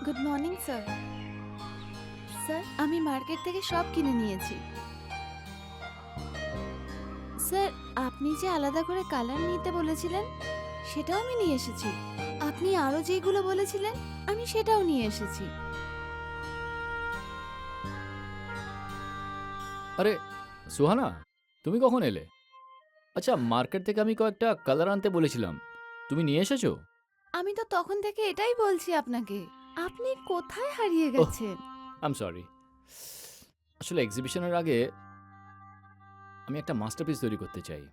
Good morning sir. Sir আমি market থেকে সব কিনে নিয়েছি। স্যার আপনি যে আলাদা করে কালার নিতে বলেছিলেন সেটাও আমি নিয়ে এসেছি। আপনি আরো যেগুলো বলেছিলেন আমি সেটাও নিয়ে এসেছি। আরে সুহানা, তুমি কখন এলে? আচ্ছা, মার্কেট থেকে আমি কয়েকটা কালার আনতে বলেছিলাম, তুমি নিয়ে এসেছো? আমি তো তখন থেকে এটাই বলছি আপনাকে, আপনি কোথায় হারিয়ে ওহ, গেছেন? আম সরি। আসলে এক্সিবিশনের আগে আমি একটা মাস্টারপিস তৈরি করতে চাই।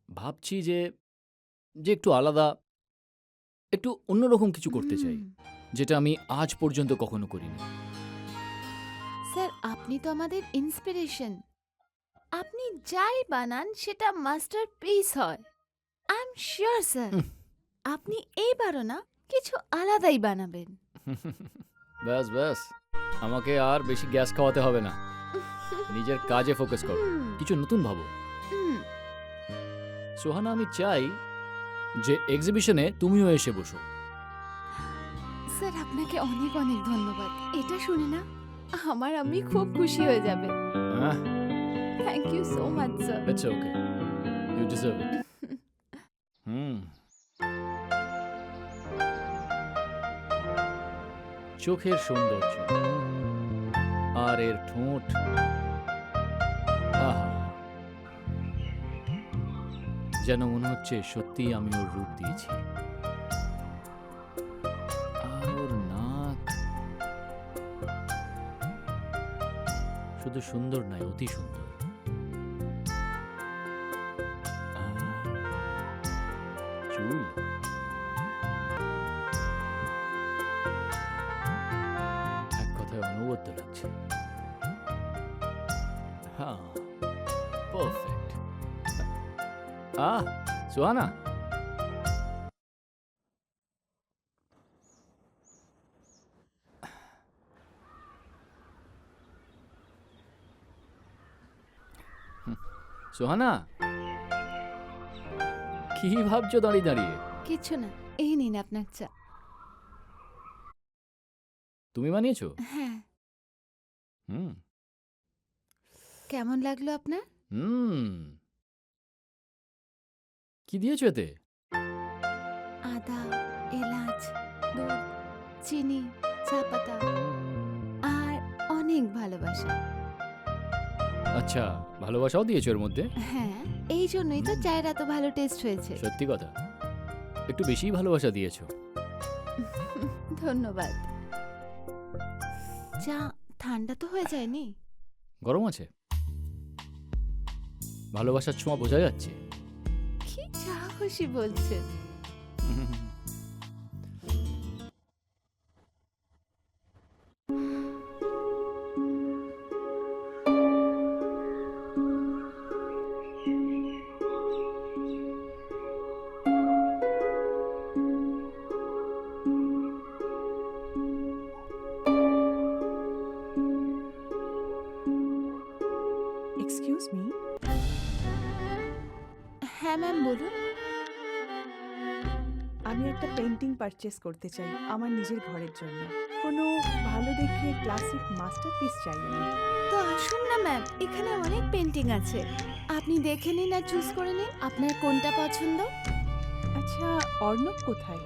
ভাবছি যে যে একটু আলাদা, একটু অন্যরকম কিছু করতে চাই, হুম, যেটা আমি আজ পর্যন্ত কখনো করিনি। স্যার আপনি তো আমাদের ইন্সপিরেশন। আপনি যাই বানান সেটা মাস্টারপিস হয়। আই এম শিওর স্যার হুম, আপনি এইবারও না কিছু আলাদাই বানাবেন। ব্যাস ব্যাস, আমাকে আর বেশি গ্যাস খাওয়াতে হবে না। নিজের কাজে ফোকাস করো, হুম, কিছু নতুন ভাবো। হুম। সোহানা, আমি চাই যে এক্সিবিশনে তুমিও এসে বসো। স্যার আপনাকে অনেক অনেক ধন্যবাদ। এটা শুনে না আমার আমি খুব খুশি হয়ে যাবে। হ্যাঁ, thank you so much sir. It's okay, you deserve it. হুম, চোখের সৌন্দর্য আর এর ঠোঁট, আহা, যেন মনে হচ্ছে সত্যিই আমি ওর রূপ দিয়েছি। আর ওর নাক শুধু সুন্দর নয়, অতি সুন্দর। আর চুল, এক কথায় অনবদ্য লাগছে। হ্যাঁ, পারফেক্ট। সুহানা, সুহানা, কি ভাবছো দাঁড়িয়ে দাঁড়িয়ে? কিছু না, এই নিন আপনার চা। তুমি বানিয়েছো? হ্যাঁ, হুম কেমন লাগলো আপনার? হুম কি দিয়েছো এতে? আদা, এলাচ, দুধ, চিনি, চা পাতা আর অনেক ভালোবাসা। আচ্ছা, ভালোবাসাও দিয়েছো এর মধ্যে? হ্যাঁ, এই জন্যই তো চায়ের এত ভালো টেস্ট হয়েছে। সত্যি কথা, একটু বেশিই ভালোবাসা দিয়েছো। ধন্যবাদ। চা ঠান্ডা তো হয়ে যায়নি? গরম আছে? ভালোবাসার ছোঁয়া বোঝা যাচ্ছে। কি সাহসী বলছেন। এক্সকিউজ মি, হ্যাঁ ম্যাম বলুন। আমি একটা পেন্টিং পারচেস করতে চাই আমার নিজের ঘরের জন্য। কোনো ভালো দেখে ক্লাসিক মাস্টারপিস চাই আমি। তো আসুন না ম্যাম, এখানে অনেক পেন্টিং আছে। আপনি দেখে নিন আর চুজ করে নিন আপনার কোনটা পছন্দ। আচ্ছা, অর্ণব কোথায়?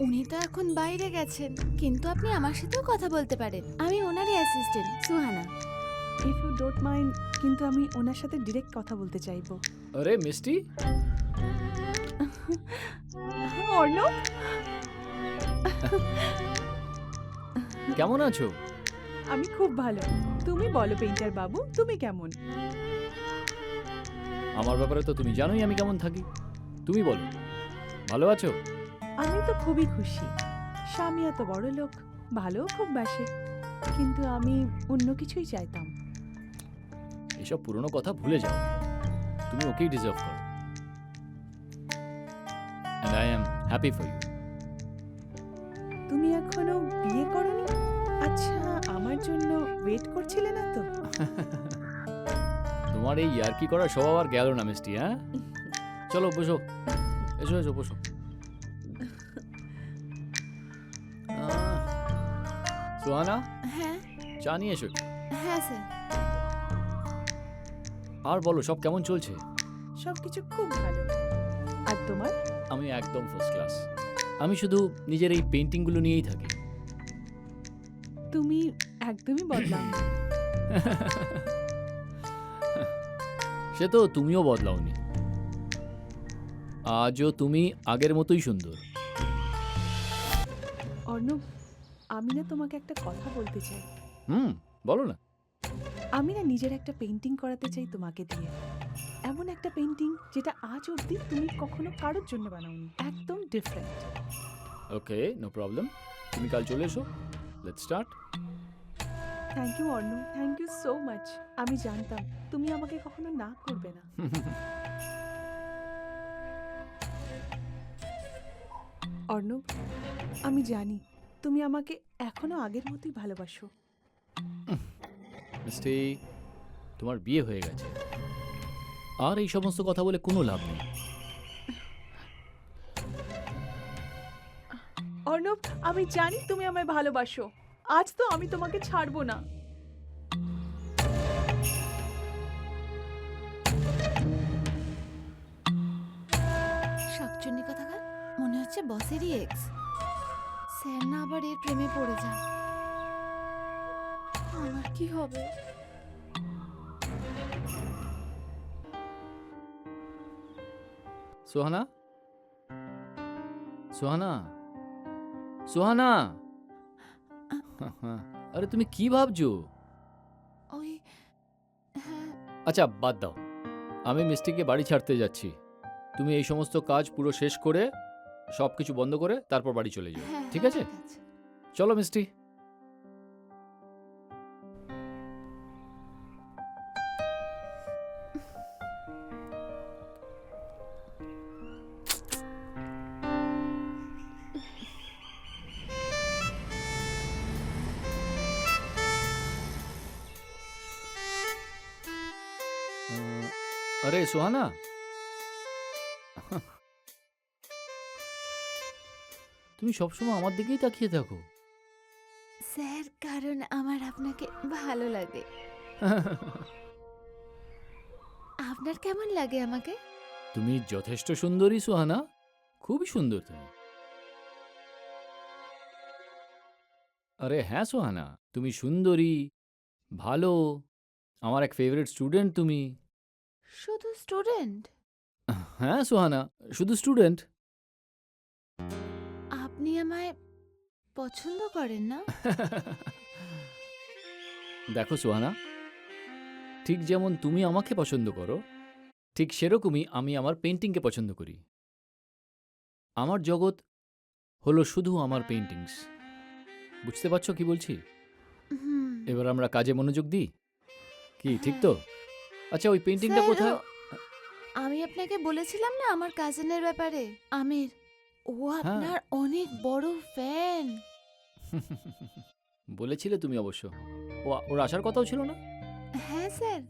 উনি তো এখন বাইরে গেছেন, কিন্তু আপনি আমার সাথেও কথা বলতে পারেন। আমি ওনারই assistant Suhana. If you don't mind, কিন্তু আমি ওনার সাথে ডিরেক্ট কথা বলতে চাইবো। আরে মিষ্টি, অর্ণব, কেমন আছো? আমি খুব ভালো। তুমি বলো পেইন্টার বাবু, তুমি কেমন? আমার ব্যাপারে তো তুমি জানোই আমি কেমন থাকি। তুমি বলো, ভালো আছো? আমি তো খুবই খুশি। স্বামী এত বড় লোক, ভালোও খুব বাসে, কিন্তু আমি অন্য কিছুই চাইতাম। এসব পুরনো কথা ভুলে যাও, তুমি ওকেই ডিজার্ভ করো। And I am happy for you. তুমি এখনো বিয়ে করনি? আচ্ছা, আমার জন্য ওয়েট করছিলে না তো? তোমার এই ইয়ার্কি করার স্বভাব আর গেল না মিষ্টি, হ্যাঁ? চলো বসো, এসো এসো বসো। সোহানা, হ্যাঁ চা নিয়ে এসো একটু। হ্যাঁ স্যার। আর বলো, সব কেমন চলছে? সবকিছু খুব ভালো। আর তোমার? আমি একদম ফার্স্ট ক্লাস। আমি শুধু নিজের এই পেন্টিংগুলো নিয়েই থাকি। তুমি একদমই বদলাও। সে তো তুমিও বদলাওনি। আজও তুমি আগের মতোই সুন্দর। অর্ণব, আমি না তোমাকে একটা কথা বলতে চাই। বলো না। আমি না নিজের একটা পেন্টিং করাতে চাই তোমাকে দিয়ে। এমন একটা পেন্টিং যেটা আজ অবধি তুমি কখনো কারোর জন্য বানাওনি, একদম ডিফারেন্ট। ওকে, নো প্রবলেম। তুমি কাল চলে এসো, let's start. Thank you Arnab, thank you so much. আমি জানতাম তুমি আমাকে কখনো না করবে না। অর্ণব, আমি জানি তুমি আমাকে এখনো আগের মতোই ভালোবাসো। মিষ্টি, তোমার বিয়ে হয়ে গেছে, আর এই সমস্ত কথা বলে কোনো লাভ নেই। অর্ণব, আমি জানি তুমি আমায় ভালোবাসো। আজ তো আমি তোমাকে ছাড়বো না। শাকচুন্নি কথাকার, মনে হচ্ছে বসেরই এক্স। স্যার না আবার এর প্রেমে পড়ে যান। আমার কি হবে? সোহানা, সোহানা, সোহানা। আরে তুমি কি ভাবছো? ওই, হ্যাঁ আচ্ছা বাদ দাও, আমি মিষ্টিকে বাড়ি ছাড়তে যাচ্ছি। তুমি এই সমস্ত কাজ পুরো শেষ করে সব কিছু বন্ধ করে তারপর বাড়ি চলে যাও, হ্যাঁ ঠিক হ্যাঁ, আছে? ঠিক আছে। চলো মিষ্টি। আরে সোহানা, তুমি সবসময় আমার দিকেই তাকিয়ে থাকো। স্যার, কারণ আমার আপনাকে ভালো লাগে। আপনার কেমন লাগে আমাকে? তুমি যথেষ্ট সুন্দরী সোহানা, খুবই সুন্দর তুমি। আরে হ্যাঁ সোহানা, তুমি সুন্দরী, ভালো, আমার এক ফেভারিট স্টুডেন্ট তুমি। শুধু স্টুডেন্ট? হ্যাঁ সোহানা, শুধু স্টুডেন্ট। আপনি আমায় পছন্দ করেন না? দেখো সোহানা, ঠিক যেমন তুমি আমাকে পছন্দ করো, ঠিক সেরকমই আমি আমার পেন্টিংকে পছন্দ করি। আমার জগৎ হলো শুধু আমার পেন্টিংস। বুঝতে পারছো কি বলছি? হুম। এবার আমরা কাজে মনোযোগ দিই, কি ঠিক তো? আচ্ছা ওই পেন্টিংটা স্যার, কোথায়? আমি আপনাকে বলেছিলাম না আমার কাজিনের ব্যাপারে, আমির। ও হ্যাঁ। আপনার অনেক বড় ফ্যান। বলেছিলে তুমি অবশ্য। ওর আসার কথাও ছিল না? হ্যাঁ স্যার,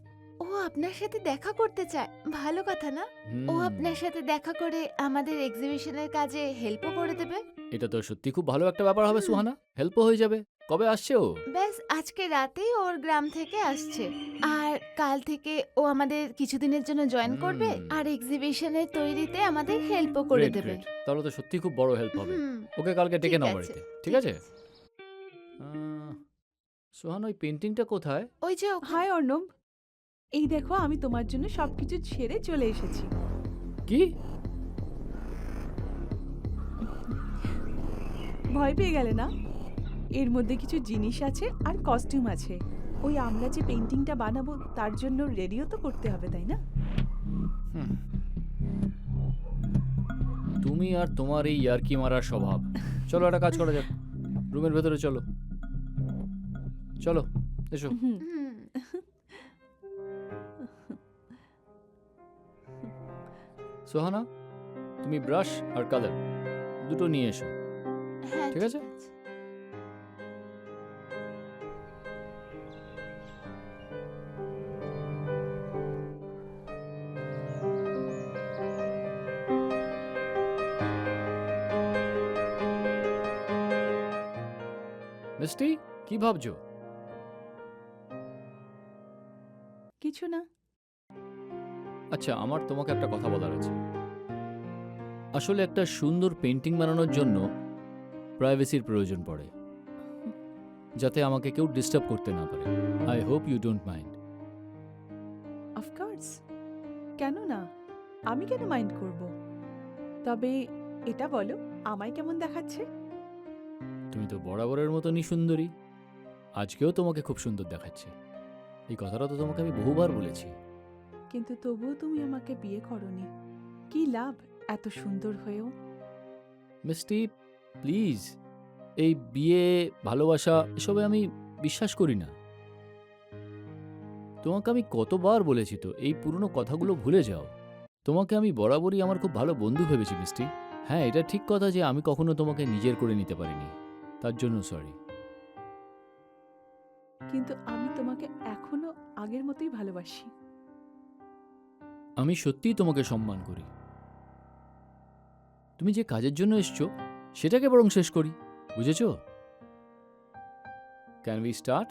ও আপনার সাথে দেখা করতে চায়। ভালো কথা না? ও হুম, আপনার সাথে দেখা করে আমাদের এক্সিবিশনের কাজে হেল্পও করে দেবে। এটা তো সত্যি খুব ভালো একটা ব্যাপার হবে সুহানা, হেল্পও হয়ে যাবে। কবে আসছে ও? ব্যাস আজকে রাতেই ওর গ্রাম থেকে আসছে। আর কাল থেকে ও আমাদের কিছুদিনের জন্য জয়েন করবে, হুম। আর এক্সিবিশনের তৈরিতে আমাদের হেল্পও করে Great, দেবে। great. তাহলে তো সত্যি খুব বড় হেল্প হবে। হুম, ওকে কালকে ডেকে ঠিক নাও আছে, বাড়িতে, ঠিক আছে? সোহান, ওই পেন্টিংটা কোথায়? ওই যে ওখানে। হাই অর্ণব, এই দেখো আমি তোমার জন্য সবকিছু ছেড়ে চলে এসেছি। কি? ভয় পেয়ে গেলে না? এর মধ্যে কিছু জিনিস আছে আর কস্টিউম আছে। ওই আমরা যে পেন্টিংটা বানাবো তার জন্য রেডিও তো করতে হবে, তাই না? হুম। তুমি আর তোমার এই ইয়ার্কি মারার স্বভাব। চলো একটা কাজ করা যাক, রুমের ভেতরে চলো। চলো, এসো। হুম। হুম, সোহানা, তুমি ব্রাশ আর কালার দুটো নিয়ে এসো, হ্যাঁ ঠিক আছে? মিষ্টি, কি ভাবছো? কিছু না। আচ্ছা, আমার তোমাকে একটা কথা বলার আছে। আসলে একটা সুন্দর পেন্টিং বানানোর জন্য প্রাইভেসির প্রয়োজন পড়ে, যাতে আমাকে কেউ ডিস্টার্ব করতে না পারে। I hope you don't mind. Of course, কেন না? আমি কেন মাইন্ড করব? তবে এটা বলো, আমায় কেমন দেখাচ্ছে? তুমি তো বরাবরের মতনই সুন্দরী। আজকেও তোমাকে খুব সুন্দর দেখাচ্ছে। এই কথাটা তো তোমাকে আমি বহুবার বলেছি। কিন্তু তবুও তুমি আমাকে বিয়ে করনি। কি লাভ এত সুন্দর হয়েও? মিষ্টি, প্লিজ, এই বিয়ে, ভালোবাসা এসবে আমি বিশ্বাস করি না। তোমাকে আমি কতবার বলেছি তো এই পুরনো কথাগুলো ভুলে যাও। তোমাকে আমি বরাবরই আমার খুব ভালো বন্ধু ভেবেছি মিষ্টি। হ্যাঁ, এটা ঠিক কথা যে আমি কখনো তোমাকে নিজের করে নিতে পারিনি, তার জন্য সরি। কিন্তু আমি তোমাকে এখনো আগের মতোই ভালোবাসি। আমি সত্যিই তোমাকে সম্মান করি। তুমি যে কাজের জন্য এসছো সেটাকে বরং শেষ করি, বুঝেছ? Can we start?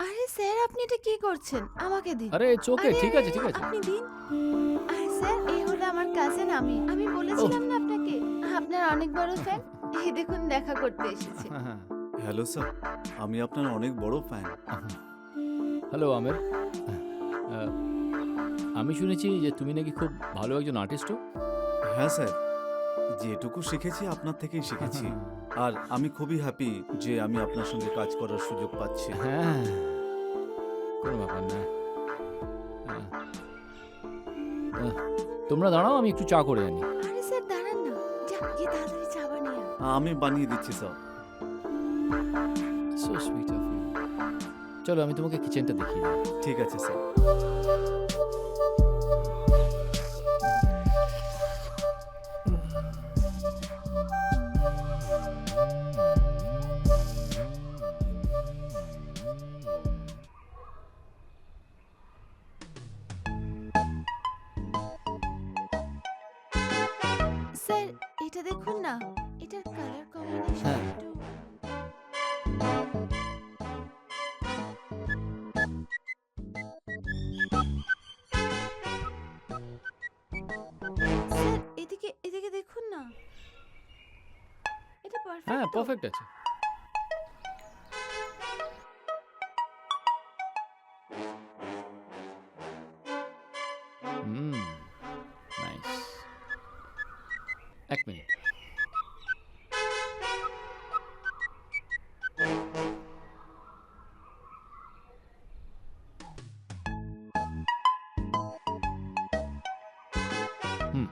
আরে স্যার, আপনি এটা কি করছেন? আমাকে দিন। আরে চোখে, আরে, ঠিক আরে, আছে, ঠিক আছে। আপনি দিন। আরে স্যার, এই হলো আমার কাজিন আমি বলেছিলাম না আপনাকে, আপনার অনেক বড় ফ্যান। এই দেখুন, দেখা করতে এসেছে। হ্যালো স্যার, আমি আপনার অনেক বড় ফ্যান। হ্যালো আমের। আহ, আমি শুনেছি যে তুমি নাকি খুব ভালো একজন আর্টিস্টও। হ্যাঁ স্যার, যেটুকু শিখেছি আপনার থেকেই শিখেছি। আর আমি খুবই হ্যাপি যে আমি আপনার সঙ্গে কাজ করার সুযোগ পাচ্ছি। হ্যাঁ, কোনো ব্যাপার না। আহ, আহ, তোমরা দাঁড়াও, আমি একটু চা করে আনি। আরে স্যার, দাঁড়ান না। গিয়ে তাড়াতাড়ি চা বানিয়ে আন। আমি বানিয়ে দিচ্ছি sir. So sweet of you. চলো, আমি তোমাকে কিচেনটা দেখিয়ে দিই। ঠিক আছে স্যার। স্যার, এটা দেখুন না, এটার কালার কম্বিনেশন হ্যাঁ। একটু। স্যার, এদিকে এদিকে দেখুন না, এটা হ্যাঁ, পারফেক্ট। পারফেক্ট আছে। হুম, নাইস। এক মিনিট। হুম,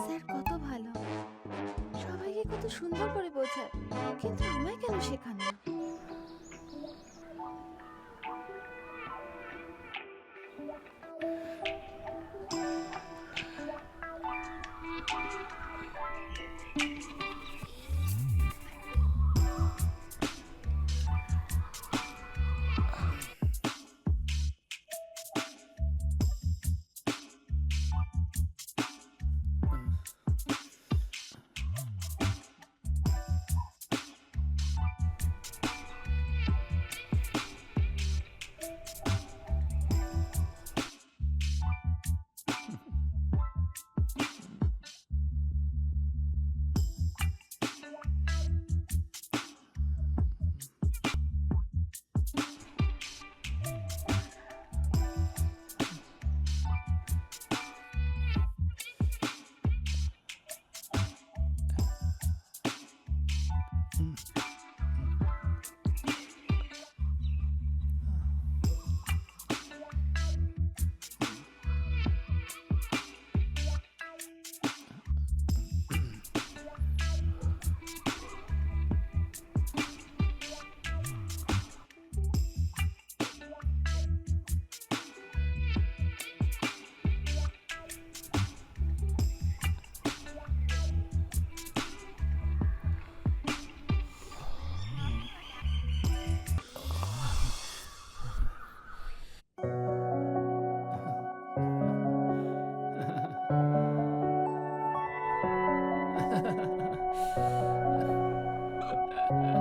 স্যার কত ভালো, সবাইকে কত সুন্দর করে বোঝায়, কিন্তু আমায় কেন শেখান না? হুম,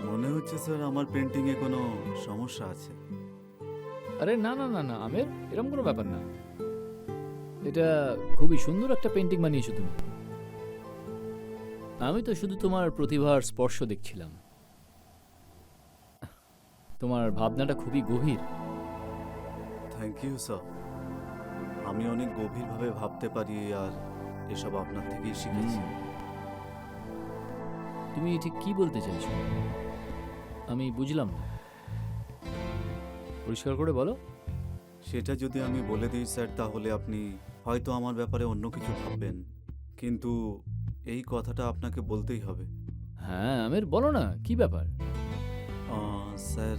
মনে হচ্ছে স্যার আমার পেন্টিংয়ে কোনো সমস্যা আছে। আরে না না না না আমের, এরকম কোনো ব্যাপার না। এটা খুবই সুন্দর একটা পেন্টিং বানিয়েছো তুমি। আমি তো শুধু তোমার প্রতিভার স্পর্শ দেখছিলাম। তোমার ভাবনাটা খুবই গভীর। Thank you sir. আমি অনেক গভীরভাবে ভাবতে পারি আর এসব আপনার থেকেই শিখেছি। তুমি ঠিক কি বলতে চাইছো? আমি বুঝলাম না, পরিষ্কার করে বলো। সেটা যদি আমি বলে দিই স্যার, তাহলে আপনি হয়তো আমার ব্যাপারে অন্য কিছু ভাববেন, কিন্তু এই কথাটা আপনাকে বলতেই হবে। হ্যাঁ আমের, বলো না কি ব্যাপার। স্যার,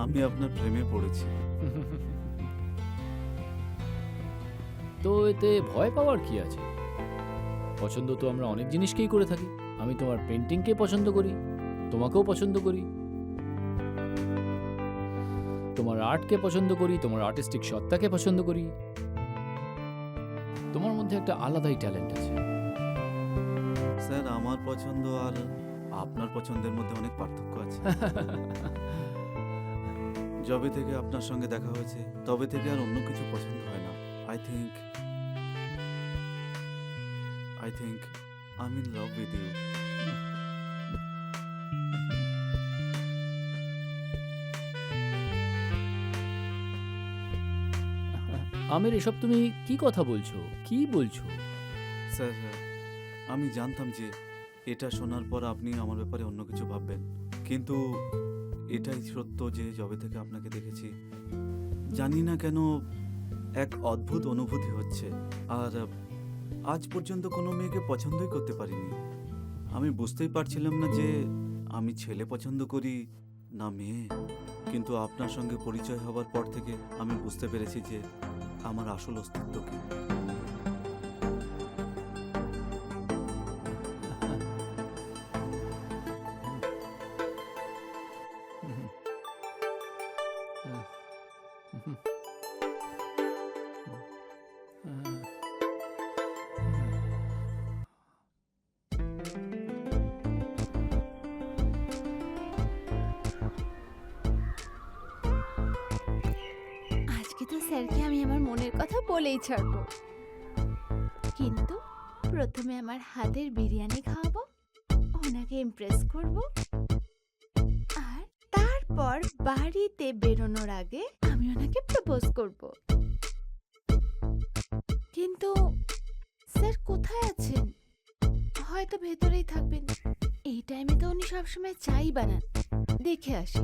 আমি আপনার প্রেমে পড়েছি। তো এতে ভয় পাওয়ার কি আছে? পছন্দ তো আমরা অনেক জিনিসকেই করে থাকি। আমি তোমার পেন্টিংকে পছন্দ করি, তোমাকেও পছন্দ করি, তোমার আর্টকে পছন্দ করি, তোমার আর্টিস্টিক সত্তাকে পছন্দ করি। তোমার মধ্যে একটা আলাদাই ট্যালেন্ট আছে। স্যার, আমার পছন্দ আর আপনার পছন্দের মধ্যে অনেক পার্থক্য আছে। যবে থেকে আপনার সঙ্গে দেখা হয়েছে তবে থেকে আর অন্য কিছু পছন্দ হয় না। I think I in love with you. আমের, এসব তুমি কি কথা বলছো? কি বলছো? স্যার, আমি জানতাম যে এটা শোনার পর আপনি আমার ব্যাপারে অন্য কিছু ভাববেন, কিন্তু এটাই সত্য যে যবে থেকে আপনাকে দেখেছি জানি না কেন এক অদ্ভুত অনুভূতি হচ্ছে। আর আজ পর্যন্ত কোনো মেয়েকে পছন্দই করতে পারিনি। আমি বুঝতেই পারছিলাম না যে আমি ছেলে পছন্দ করি না মেয়ে, কিন্তু আপনার সঙ্গে পরিচয় হবার পর থেকে আমি বুঝতে পেরেছি যে আমার আসল অস্তিত্ব কি। আজকে তো স্যারকে আমি আমার মনের কথা বলেই ছাড়বো, কিন্তু প্রথমে আমার হাতের বিরিয়ানি খাওয়াবো, ওনাকে ইমপ্রেস করব, আর তারপর বাড়িতে বেরোনোর আগে আমি ওনাকে প্রপোজ করব। কিন্তু স্যার কোথায় আছেন? হয়তো ভেতরেই থাকবেন। এই টাইমে তো উনি সবসময় চাই বানান। দেখে আসি।